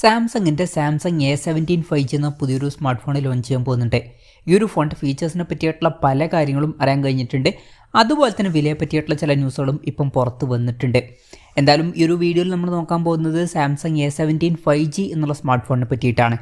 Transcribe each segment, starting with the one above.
സാംസങ്ങിൻ്റെ Samsung A17 5G എന്ന പുതിയൊരു സ്മാർട്ട് ഫോൺ ലോഞ്ച് ചെയ്യാൻ പോകുന്നുണ്ട്. ഈ ഒരു ഫോണിൻ്റെ ഫീച്ചേഴ്സിനെ പറ്റിയിട്ടുള്ള പല കാര്യങ്ങളും അറിയാൻ കഴിഞ്ഞിട്ടുണ്ട്. അതുപോലെ തന്നെ വിലയെ പറ്റിയിട്ടുള്ള ചില ന്യൂസുകളും ഇപ്പം പുറത്ത് വന്നിട്ടുണ്ട്. എന്തായാലും ഈ ഒരു വീഡിയോയിൽ നമ്മൾ നോക്കാൻ പോകുന്നത് സാംസങ് A17 5G എന്നുള്ള സ്മാർട്ട് ഫോണിനെ പറ്റിയിട്ടാണ്.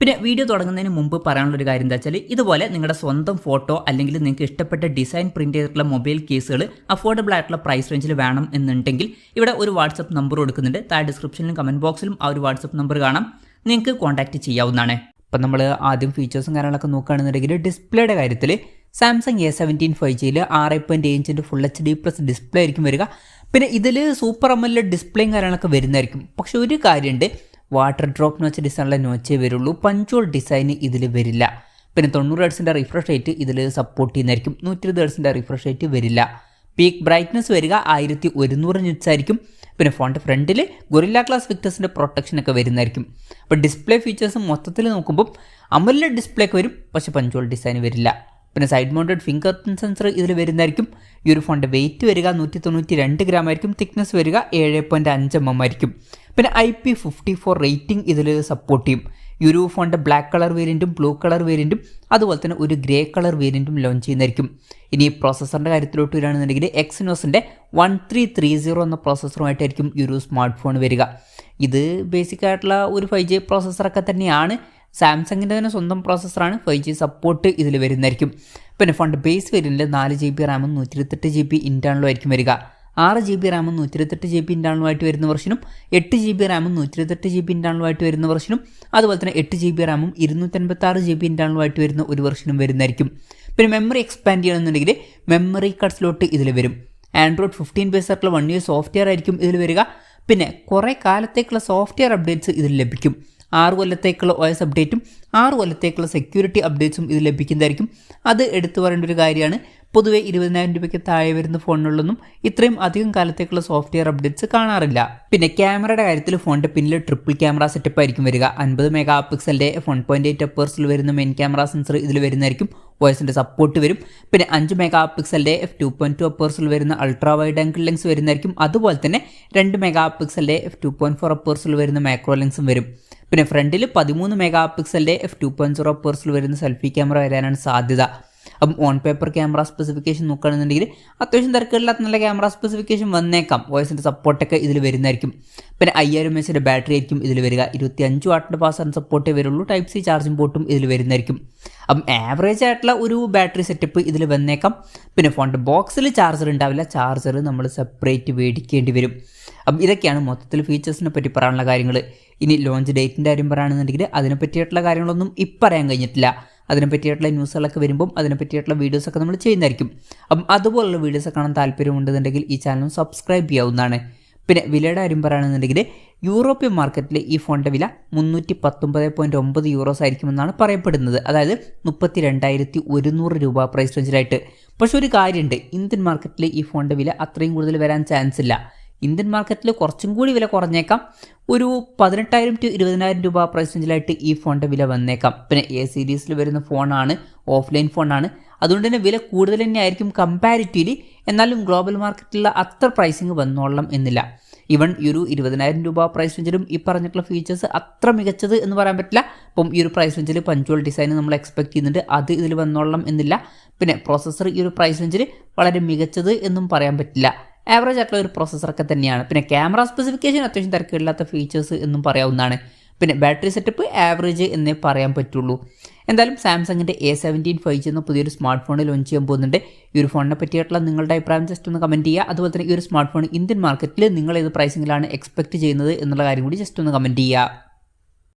പിന്നെ വീഡിയോ തുടങ്ങുന്നതിന് മുമ്പ് പറയാനുള്ളൊരു കാര്യം എന്താ വെച്ചാൽ, ഇതുപോലെ നിങ്ങളുടെ സ്വന്തം ഫോട്ടോ അല്ലെങ്കിൽ നിങ്ങൾക്ക് ഇഷ്ടപ്പെട്ട ഡിസൈൻ പ്രിന്റ് ചെയ്തിട്ടുള്ള മൊബൈൽ കേസുകൾ അഫോർഡബിൾ ആയിട്ടുള്ള പ്രൈസ് റേഞ്ചിൽ വേണം എന്നുണ്ടെങ്കിൽ ഇവിടെ ഒരു വാട്സപ്പ് നമ്പർ കൊടുക്കുന്നുണ്ട്. താഴെ ഡിസ്ക്രിപ്ഷനിലും കമന്റ് ബോക്സിലും ആ ഒരു വാട്സപ്പ് നമ്പർ കാണാം, നിങ്ങൾക്ക് കോൺടാക്ട് ചെയ്യാവുന്നതാണ്. അപ്പം നമ്മൾ ആദ്യം ഫീച്ചേഴ്സും കാര്യങ്ങളൊക്കെ നോക്കുകയാണെന്നുണ്ടെങ്കിൽ ഡിസ്പ്ലേയുടെ കാര്യത്തിൽ സാംസങ് A17 5Gയിൽ 6.7 ഇഞ്ചിൻ്റെ ഫുൾ HD+ ഡിസ്പ്ലേ ആയിരിക്കും വരിക. പിന്നെ ഇതിൽ സൂപ്പർ AMOLED ഡിസ്പ്ലേയും കാര്യങ്ങളൊക്കെ വരുന്നതായിരിക്കും. പക്ഷെ ഒരു കാര്യമുണ്ട്, വാട്ടർ ഡ്രോപ്പ് നോച്ച് ഡിസൈനിലെ നോച്ചേ വരുള്ളൂ, പഞ്ചോൾ ഡിസൈൻ ഇതിൽ വരില്ല. പിന്നെ 90 ഹെർട്സിൻ്റെ റിഫ്രഷ് റേറ്റ് ഇതിൽ സപ്പോർട്ട് ചെയ്യുന്നതായിരിക്കും. 120 ഹെർട്സിൻ്റെ റിഫ്രഷ് റേറ്റ് വരില്ല. പീക്ക് ബ്രൈറ്റ്നസ് വരിക 1100 നിറ്റ്സ് ആയിരിക്കും. പിന്നെ ഫോണിൻ്റെ ഫ്രണ്ടിൽ ഗൊറില്ല ഗ്ലാസ് വിക്ടേഴ്സിൻ്റെ പ്രൊട്ടക്ഷനൊക്കെ വരുന്നതായിരിക്കും. അപ്പോൾ ഡിസ്പ്ലേ ഫീച്ചേഴ്സ് മൊത്തത്തിൽ നോക്കുമ്പോൾ AMOLED ഡിസ്പ്ലേ ഒക്കെ വരും, പക്ഷേ പഞ്ചോൾ ഡിസൈൻ വരില്ല. പിന്നെ side mounted finger print sensor ഇതിൽ വരുന്നതായിരിക്കും. ഈ ഒരു ഫോണിൻ്റെ വെയിറ്റ് വരിക 192 ഗ്രാം ആയിരിക്കും. തിക്നെസ് വരിക 7.5 mm ആയിരിക്കും. പിന്നെ IP54 റേറ്റിംഗ് ഇതിൽ സപ്പോർട്ട് ചെയ്യും. ഈ ഒരു ഫോണിൻ്റെ ബ്ലാക്ക് കളർ വേരിയൻറ്റും ബ്ലൂ കളർ വേരിയൻറ്റും അതുപോലെ തന്നെ ഒരു ഗ്രേ കളർ വേരിയൻറ്റും ലോഞ്ച് ചെയ്യുന്നതായിരിക്കും. ഇനി പ്രോസസ്സറിൻ്റെ കാര്യത്തിലോട്ട് വരികയാണെന്നുണ്ടെങ്കിൽ എക്സിനോസിൻ്റെ 1330 എന്ന പ്രോസസ്സറുമായിട്ടായിരിക്കും ഈ ഒരു സ്മാർട്ട് ഫോൺ വരിക. ഇത് ബേസിക് ആയിട്ടുള്ള ഒരു 5G പ്രോസസ്സറൊക്കെ തന്നെയാണ്. സാംസങ്ങിൻ്റെ തന്നെ സ്വന്തം പ്രോസസ്സറാണ്. 5G സപ്പോർട്ട് ഇതിൽ വരുന്നതായിരിക്കും. പിന്നെ ഫോണിൻ്റെ ബേസ് വേരിയൻറ്റിൽ 4GB റാമും 128GB ഇൻറ്റേർണലും ആയിരിക്കും വരിക. 6GB റാമും 128GB ഇൻറ്റേർണലുമായിട്ട് വരുന്ന വെർഷനും 8GB റാമും 128GB ഇൻറ്റേർണലുമായിട്ട് വരുന്ന വെർഷനും അതുപോലെ തന്നെ 8GB റാമും 256GB ഇൻറ്റേർണലുമായിട്ട് വരുന്ന ഒരു വെർഷനും വരുന്നതായിരിക്കും. പിന്നെ മെമ്മറി എക്സ്പാൻഡ് ചെയ്യണമെന്നുണ്ടെങ്കിൽ മെമ്മറി കാർഡ് സ്ലോട്ട് ഇതിൽ വരും. Android 15 ബേസ് ആയിട്ടുള്ള 1 year സോഫ്റ്റ്വെയർ ആയിരിക്കും ഇതിൽ വരിക. പിന്നെ കുറേ കാലത്തേക്കുള്ള സോഫ്റ്റ്വെയർ അപ്ഡേറ്റ്സ് ഇതിൽ ലഭിക്കും. 6 കൊല്ലത്തേക്കുള്ള OS അപ്ഡേറ്റും 6 കൊല്ലത്തേക്കുള്ള സെക്യൂരിറ്റി അപ്ഡേറ്റ്സും ഇത് ലഭിക്കുന്നതായിരിക്കും. അത് എടുത്തു പറയേണ്ട ഒരു കാര്യമാണ്. പൊതുവെ 20,000 രൂപയ്ക്ക് താഴെ വരുന്ന ഫോണുകളിലൊന്നും ഇത്രയും അധികം കാലത്തേക്കുള്ള സോഫ്റ്റ്വെയർ അപ്ഡേറ്റ്സ് കാണാറില്ല. പിന്നെ ക്യാമറയുടെ കാര്യത്തിൽ ഫോണിൻ്റെ പിന്നിൽ ട്രിപ്പിൾ ക്യാമറ സെറ്റപ്പ് ആയിരിക്കും വരിക. 50 മെഗാ പിക്സലിൻ്റെ 1.8 അപ്പേഴ്സിൽ വരുന്ന മെയിൻ ക്യാമറ സെൻസർ ഇതിൽ വരുന്നതായിരിക്കും. OSൻ്റെ സപ്പോർട്ട് വരും. പിന്നെ 5 മെഗാ പിക്സലിൻ്റെ f2.2 അപ്പേഴ്സിൽ വരുന്ന അൾട്രാ വൈഡ് ആംഗിൾ ലെൻസ് വരുന്നതായിരിക്കും. അതുപോലെ തന്നെ 2 മെഗാ പിക്സലിൻ്റെ f2.4 അപ്പേഴ്സിൽ വരുന്ന മാക്രോ ലെൻസും വരും. പിന്നെ ഫ്രണ്ടിൽ 13 മെഗാ പിക്സലിൻ്റെ f2.0 അപ്പേഴ്സിൽ വരുന്ന സെൽഫി ക്യാമറ വരാനാണ് സാധ്യത. അപ്പം ഓൺ പേപ്പർ ക്യാമറ സ്പെസിഫിക്കേഷൻ നോക്കുകയാണെന്നുണ്ടെങ്കിൽ അത്യാവശ്യം തിരക്കില്ലാത്ത നല്ല ക്യാമറ സ്പെസിഫിക്കേഷൻ വന്നേക്കാം. OSൻ്റെ സപ്പോർട്ടൊക്കെ ഇതിൽ വരുന്നതായിരിക്കും. പിന്നെ 5000 mAh ബാറ്ററി ആയിരിക്കും ഇതിൽ വരിക. 25 വാട്ടിൻ്റെ ഫാസ്റ്റ് സപ്പോർട്ടേ വരുള്ളൂ. Type C ചാർജിംഗ് പോർട്ടും ഇതിൽ വരുന്നതായിരിക്കും. അപ്പം ആവറേജ് ആയിട്ടുള്ള ഒരു ബാറ്ററി സെറ്റപ്പ് ഇതിൽ വന്നേക്കാം. പിന്നെ ഫോണിൻ്റെ ബോക്സിൽ ചാർജർ ഉണ്ടാവില്ല. ചാർജർ നമ്മൾ സെപ്പറേറ്റ് മേടിക്കേണ്ടി വരും. അപ്പം ഇതൊക്കെയാണ് മൊത്തത്തിൽ ഫീച്ചേഴ്സിനെ പറ്റി പറയാനുള്ള കാര്യങ്ങൾ. ഇനി ലോഞ്ച് ഡേറ്റിൻ്റെ കാര്യം പറയുകയാണെന്നുണ്ടെങ്കിൽ അതിനെപ്പറ്റിയിട്ടുള്ള കാര്യങ്ങളൊന്നും ഇപ്പം പറയാൻ കഴിഞ്ഞിട്ടില്ല. അതിനെപ്പറ്റിയിട്ടുള്ള ന്യൂസുകളൊക്കെ വരുമ്പം അതിനെപ്പറ്റിയിട്ടുള്ള വീഡിയോസൊക്കെ നമ്മൾ ചെയ്യുന്നതായിരിക്കും. അപ്പം അതുപോലുള്ള വീഡിയോസ് കാണാൻ താല്പര്യമുണ്ടെന്നുണ്ടെങ്കിൽ ഈ ചാനൽ സബ്സ്ക്രൈബ് ചെയ്യാവുന്നതാണ്. പിന്നെ വിലയുടെ കാര്യം പറയുകയാണെന്നുണ്ടെങ്കിൽ യൂറോപ്യൻ മാർക്കറ്റിൽ ഈ ഫോണിൻ്റെ വില 319.9 യൂറോസ് ആയിരിക്കുമെന്നാണ് പറയപ്പെടുന്നത്. അതായത് 32,100 രൂപ പ്രൈസ് റേഞ്ചിലായിട്ട്. പക്ഷെ ഒരു കാര്യമുണ്ട്, ഇന്ത്യൻ മാർക്കറ്റിൽ ഈ ഫോണിൻ്റെ വില അത്രയും കൂടുതൽ വരാൻ ചാൻസ് ഇല്ല. ഇന്ത്യൻ മാർക്കറ്റിൽ കുറച്ചും കൂടി വില കുറഞ്ഞേക്കാം. ഒരു 18,000 to 20,000 രൂപ പ്രൈസ് റേഞ്ചിലായിട്ട് ഈ ഫോണിൻ്റെ വില വന്നേക്കാം. പിന്നെ A സീരീസിൽ വരുന്ന ഫോണാണ്, ഓഫ്ലൈൻ ഫോണാണ്. അതുകൊണ്ട് തന്നെ വില കൂടുതൽ തന്നെ ആയിരിക്കും കമ്പാരിറ്റീവ്ലി. എന്നാലും ഗ്ലോബൽ മാർക്കറ്റിലുള്ള അത്ര പ്രൈസിങ് വന്നോളണം എന്നില്ല. ഈവൻ ഈ ഒരു 20,000 രൂപ പ്രൈസ് റേഞ്ചിലും ഈ പറഞ്ഞിട്ടുള്ള ഫീച്ചേഴ്സ് അത്ര മികച്ചത് എന്ന് പറയാൻ പറ്റില്ല. അപ്പം ഈ ഒരു പ്രൈസ് റേഞ്ചിൽ പഞ്ച്വൽ ഡിസൈൻ നമ്മൾ എക്സ്പെക്ട് ചെയ്യുന്നുണ്ട്, അത് ഇതിൽ വന്നോളണം എന്നില്ല. പിന്നെ പ്രോസസ്സർ ഈ ഒരു പ്രൈസ് റേഞ്ചിൽ വളരെ മികച്ചത് എന്നും പറയാൻ പറ്റില്ല. ആവറേജ് ആയിട്ടുള്ള ഒരു പ്രോസസ്സറൊക്കെ തന്നെയാണ്. പിന്നെ ക്യാമറ സ്പെസിഫിക്കേഷൻ അത്യാവശ്യം തിരക്കില്ലാത്ത ഫീച്ചേഴ്സ് എന്നും പറയാവുന്നതാണ്. പിന്നെ ബാറ്ററി സെറ്റപ്പ് ആവറേജ് എന്നേ പറയാൻ പറ്റുള്ളൂ. എന്തായാലും സാംസങ്ങിൻ്റെ A17 5G എന്ന പുതിയൊരു സ്മാർട്ട് ഫോൺ ലോഞ്ച് ചെയ്യാൻ പോകുന്നുണ്ട്. ഈ ഒരു ഫോണിനെ പറ്റിയിട്ടുള്ള നിങ്ങളുടെ അഭിപ്രായം ജസ്റ്റ് ഒന്ന് കമൻറ്റ് ചെയ്യുക. അതുപോലെ തന്നെ ഈ ഒരു സ്മാർട്ട് ഫോൺ ഇന്ത്യൻ മാർക്കറ്റിൽ നിങ്ങൾ ഏത് പ്രൈസിങ്ങിലാണ് എക്സ്പെക്ട് ചെയ്യുന്നത് എന്നുള്ള കാര്യം കൂടി ജസ്റ്റ് ഒന്ന് കമൻറ്റ് ചെയ്യുക.